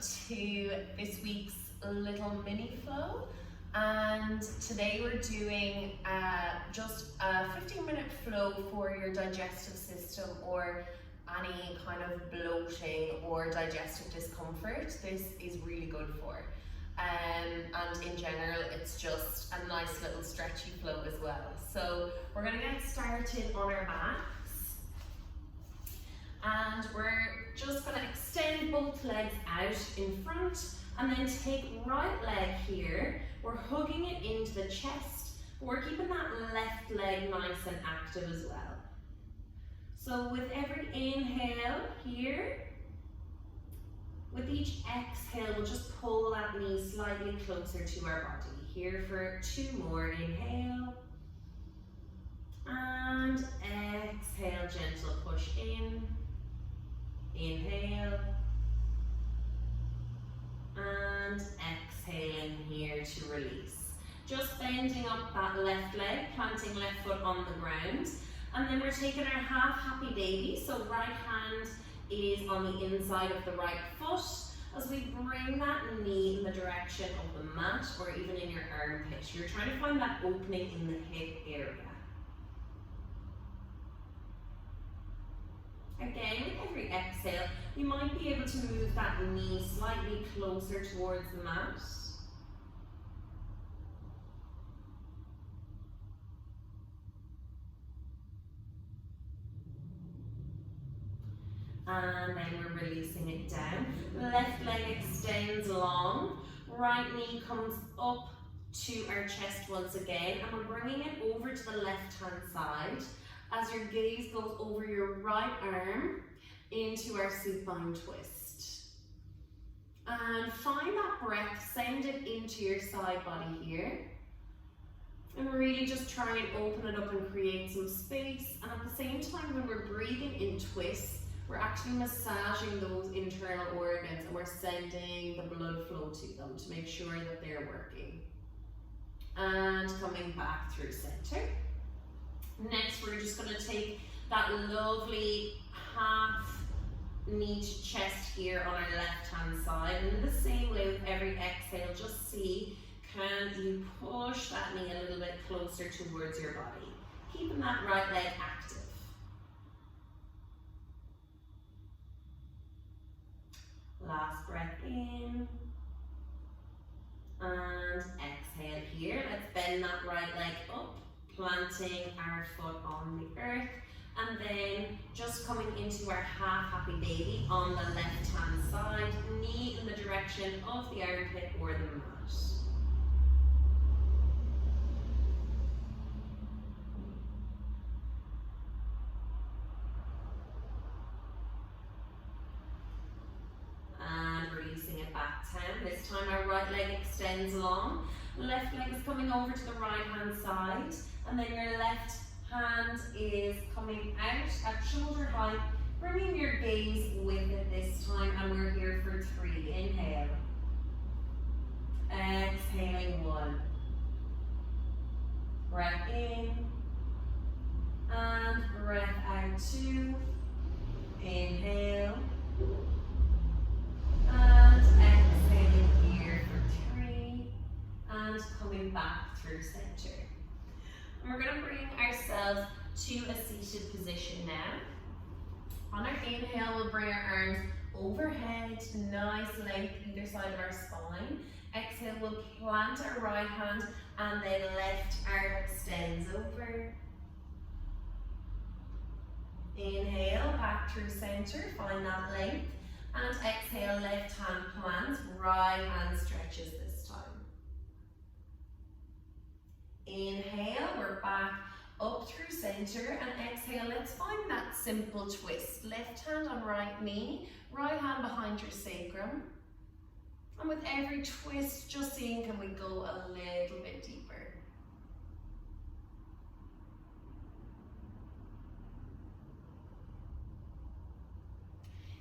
to this week's little mini flow, and today we're doing just a 15-minute flow for your digestive system or any kind of bloating or digestive discomfort. This is really good for. And in general, it's just a nice little stretchy flow as well. So we're going to get started on our backs, and we're just going to extend both legs out in front, and then take right leg here. We're hugging it into the chest. We're keeping that left leg nice and active as well. So with every inhale here, with each exhale, we'll just pull that knee slightly closer to our body. Here for 2 more. Inhale. And exhale, gentle push in. Inhale. And exhaling here to release. Just bending up that left leg, planting left foot on the ground. And then we're taking our half happy baby. So right hand is on the inside of the right foot as we bring that knee in the direction of the mat or even in your armpit. You're trying to find that opening in the hip area. Again, with every exhale, you might be able to move that knee slightly closer towards the mat. And then we're releasing it down. Left leg extends long. Right knee comes up to our chest once again. And we're bringing it over to the left hand side as your gaze goes over your right arm into our supine twist. And find that breath, send it into your side body here. And really just try and open it up and create some space. And at the same time, when we're breathing in twists, we're actually massaging those internal organs and we're sending the blood flow to them to make sure that they're working. And coming back through center. Next, we're just going to take that lovely half knee to chest here on our left hand side. And in the same way with every exhale, just see, can you push that knee a little bit closer towards your body? Keeping that right leg active. Last breath in, and exhale here. Let's bend that right leg up, planting our foot on the earth, and then just coming into our half happy baby on the left hand side, knee in the direction of the armpit or the mat. This time our right leg extends long, left leg is coming over to the right hand side, and then your left hand is coming out at shoulder height, bringing your gaze with it this time, and we're here for 3. Inhale. Exhaling 1. Breath in, and breath out 2. Inhale. And exhaling here for 3, and coming back through center. And we're going to bring ourselves to a seated position now. On our inhale, we'll bring our arms overhead, nice length either side of our spine. Exhale, we'll plant our right hand, and then left arm extends over. Inhale, back through center, find that length. And exhale, left hand plants, right hand stretches this time. Inhale, we're back up through center, and exhale, let's find that simple twist. Left hand on right knee, right hand behind your sacrum. And with every twist, just seeing can we go a little bit deeper.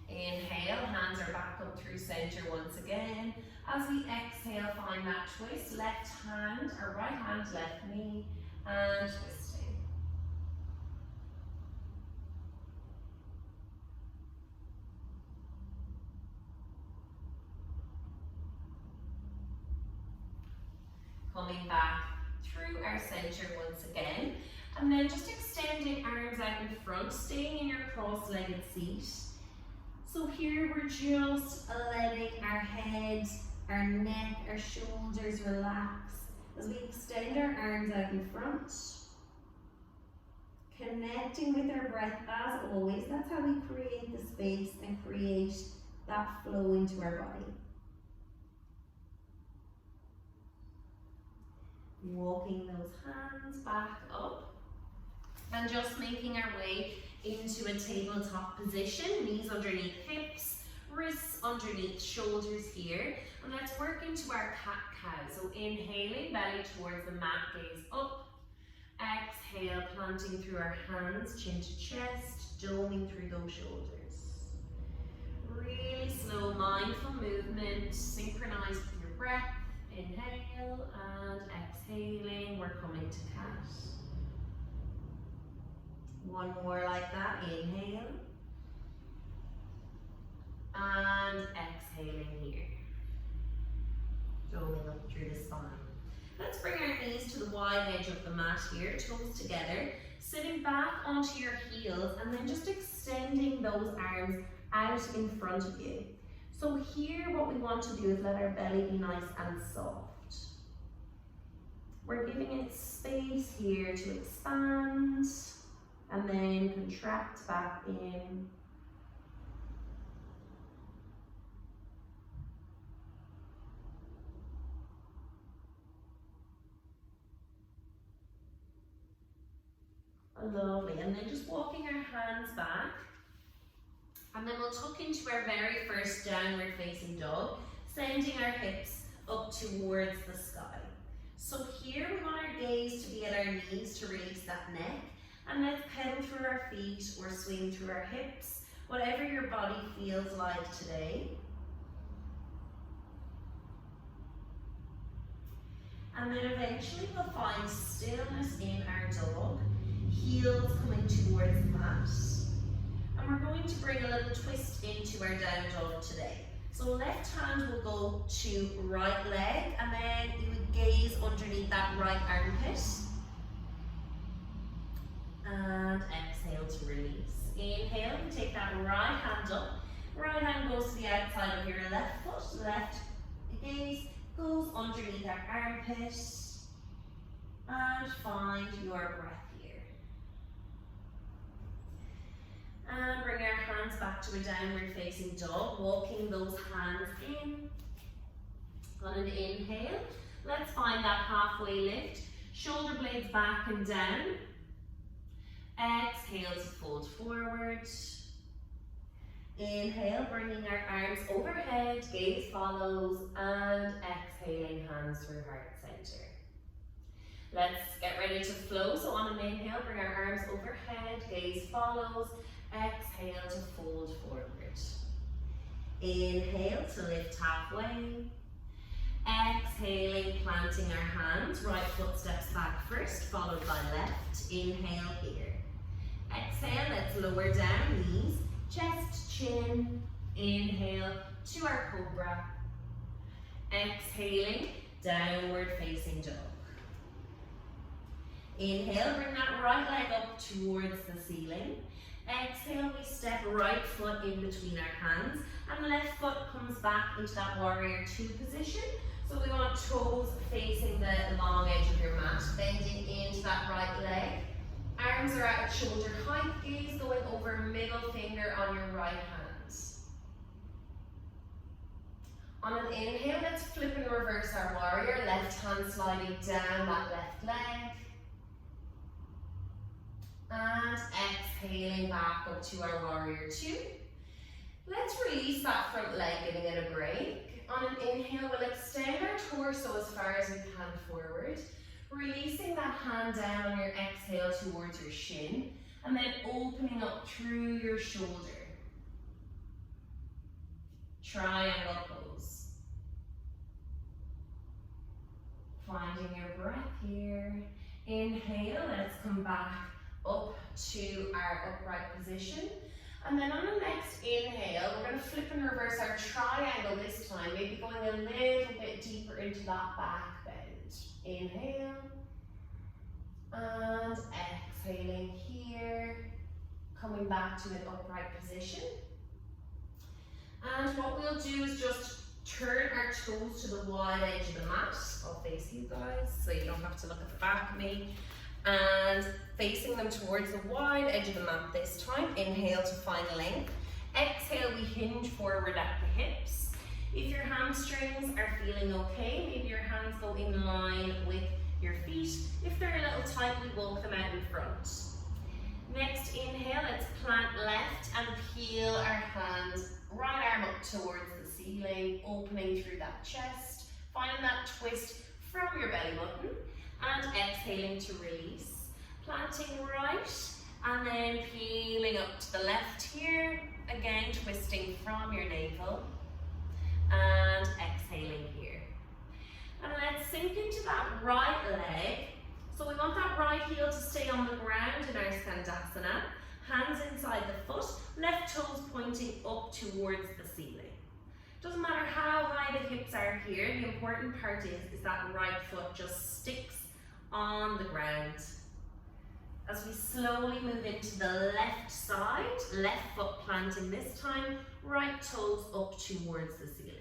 Inhale, hands are back up through center once again. As we exhale, find that twist. Left hand or right hand, left knee, and twisting. Coming back through our center once again. And then just extending arms out in front, staying in your cross-legged seat. So here we're just letting our head, our neck, our shoulders relax as we extend our arms out in front. Connecting with our breath as always. That's how we create the space and create that flow into our body. Walking those hands back up and just making our way into a tabletop position. Knees underneath hips, wrists underneath shoulders here. And let's work into our cat-cow. So inhaling, belly towards the mat, gaze up. Exhale, planting through our hands, chin to chest, doming through those shoulders. Really slow, mindful movement, synchronized with your breath. Inhale and exhaling, we're coming to cat. One more like that, inhale. And exhaling here. Rolling up through the spine. Let's bring our knees to the wide edge of the mat here, toes together, sitting back onto your heels and then just extending those arms out in front of you. So here what we want to do is let our belly be nice and soft. We're giving it space here to expand and then contract back in. Lovely, and then just walking our hands back, and then we'll tuck into our very first downward facing dog, sending our hips up towards the sky. So here we want our gaze to be at our knees to release that neck, and let's pedal through our feet or swing through our hips, whatever your body feels like today. And then eventually we'll find stillness in our dog. Heels coming towards the mat. And we're going to bring a little twist into our down dog today. So left hand will go to right leg and then you would gaze underneath that right armpit. And exhale to release. Inhale, take that right hand up. Right hand goes to the outside of your left foot. Left gaze goes underneath our armpit. And find your breath. And bring our hands back to a downward facing dog, walking those hands in. On an inhale, let's find that halfway lift. Shoulder blades back and down. Exhale to fold forward. Inhale, bringing our arms overhead, gaze follows, and exhaling hands through heart center. Let's get ready to flow. So on an inhale, bring our arms overhead, gaze follows. Exhale to fold forward. Inhale to lift halfway. Exhaling, planting our hands. Right foot steps back first, followed by left. Inhale here. Exhale, let's lower down, knees, chest, chin. Inhale to our cobra. Exhaling, downward facing dog. Inhale, bring that right leg up towards the ceiling. Exhale, we step right foot in between our hands and left foot comes back into that warrior two position. So we want toes facing the long edge of your mat, bending into that right leg. Arms are at shoulder height, gaze going over middle finger on your right hand. On an inhale, let's flip and reverse our warrior, left hand sliding down that left leg. And exhaling back up to our warrior two. Let's release that front leg, giving it a break. On an inhale, we'll extend our torso as far as we can forward, releasing that hand down on your exhale towards your shin, and then opening up through your shoulder. Triangle pose. Finding your breath here. Inhale, let's come back up to our upright position. And then on the next inhale, we're going to flip and reverse our triangle this time, maybe going a little bit deeper into that back bend. Inhale and exhaling here, coming back to an upright position. And what we'll do is just turn our toes to the wide edge of the mat. I'll face you guys so you don't have to look at the back of me. And facing them towards the wide edge of the mat this time. Inhale to find length. Exhale, we hinge forward at the hips. If your hamstrings are feeling okay, maybe your hands go in line with your feet. If they're a little tight, we walk them out in front. Next inhale, let's plant left and peel our hands, right arm up towards the ceiling, opening through that chest, finding that twist from your belly button, and exhaling to release. Planting right, and then peeling up to the left here, again twisting from your navel, and exhaling here. And let's sink into that right leg. So we want that right heel to stay on the ground in our Skandasana, hands inside the foot, left toes pointing up towards the ceiling. Doesn't matter how high the hips are here, the important part is that right foot just sticks on the ground. As we slowly move into the left side, left foot planting this time, right toes up towards the ceiling.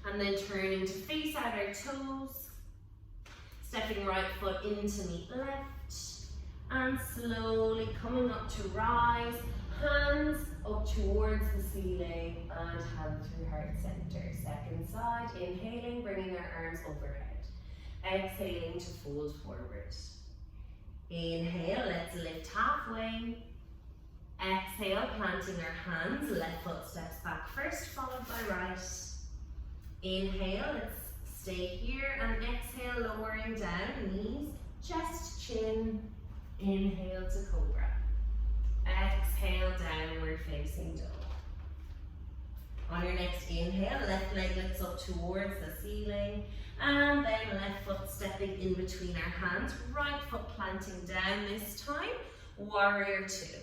And then turning to face out our toes, stepping right foot in to meet left, and slowly coming up to rise, hands up towards the ceiling and hand through heart center. Second side, inhaling, bringing our arms overhead. Exhaling to fold forward. Inhale, let's lift halfway. Exhale, planting our hands, left foot steps back first, followed by right. Inhale, let's stay here, and exhale, lowering down, knees, chest, chin. Inhale to cobra. Exhale, downward facing dog. On your next inhale, left leg lifts up towards the ceiling, and then left foot stepping in between our hands, right foot planting down this time, warrior two.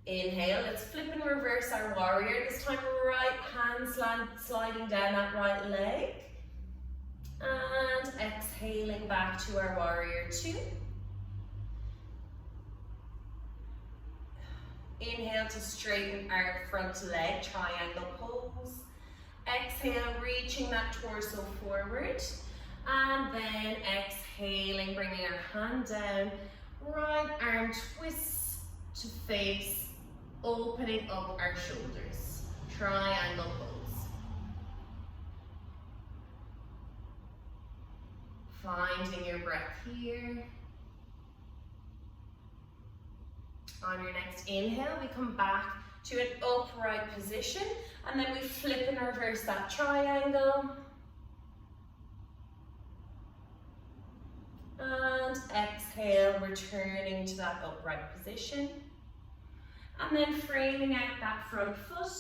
Inhale, let's flip and reverse our warrior. This time right hand sliding down that right leg. And exhaling back to our warrior two. Inhale to straighten our front leg, triangle pose. Exhale, reaching that torso forward. And then exhaling, bringing our hand down. Right arm twists to face, opening up our shoulders. Triangle pose. Finding your breath here. On your next inhale, we come back to an upright position, and then we flip and reverse that triangle. And exhale, returning to that upright position. And then framing out that front foot,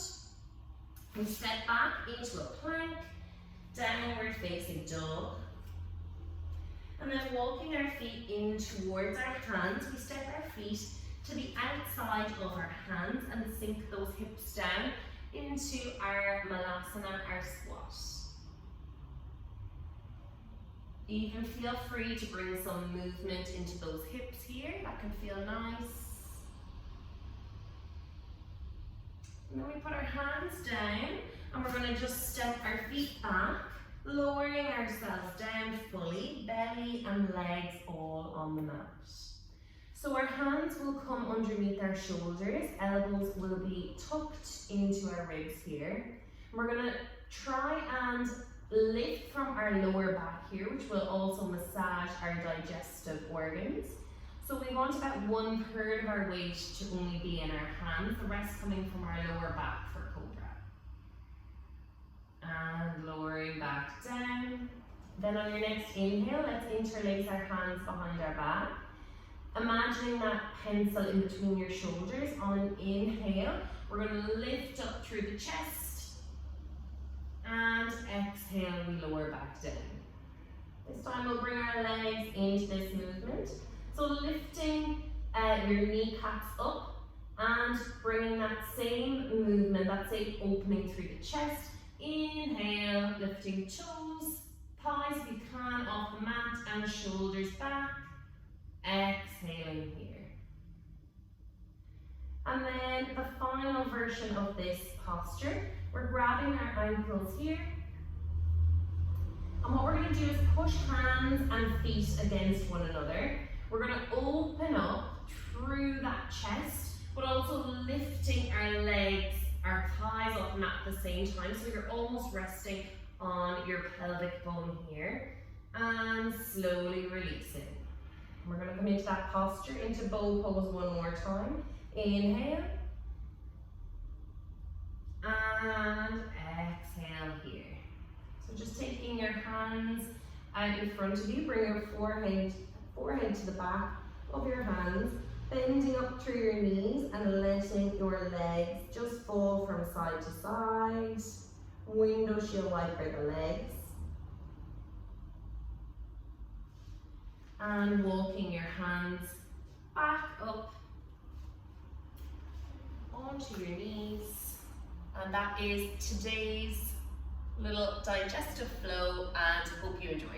we step back into a plank, downward facing dog. And then walking our feet in towards our hands, we step our feet to the outside of our hands and sink those hips down into our malasana, our squat. Even feel free to bring some movement into those hips here, that can feel nice. And then we put our hands down and we're going to just step our feet back, lowering ourselves down fully, belly and legs all on the mat. So our hands will come underneath our shoulders, elbows will be tucked into our ribs here. We're going to try and lift from our lower back here, which will also massage our digestive organs. So we want about 1/3 of our weight to only be in our hands, the rest coming from our lower back for cobra. And lowering back down. Then on your next inhale, let's interlace our hands behind our back. Imagining that pencil in between your shoulders. On an inhale, we're going to lift up through the chest. And exhale, we lower back down. This time we'll bring our legs into this movement. So lifting your kneecaps up and bringing that same movement, that same opening through the chest Inhale, lifting toes, thighs if you can off the mat and shoulders back. Exhaling here. And then the final version of this posture, we're grabbing our ankles here. And what we're going to do is push hands and feet against one another. We're going to open up through that chest, but also lifting our legs, our thighs off the mat at the same time. So you're almost resting on your pelvic bone here. And slowly releasing. We're going to come into that posture, into bow pose one more time. Inhale. And exhale here. So just taking your hands out in front of you, bring your forehead to the back of your hands, bending up through your knees and letting your legs just fall from side to side. Window shield wide for the legs. And walking your hands back up onto your knees. And that is today's little digestive flow, and hope you enjoyed.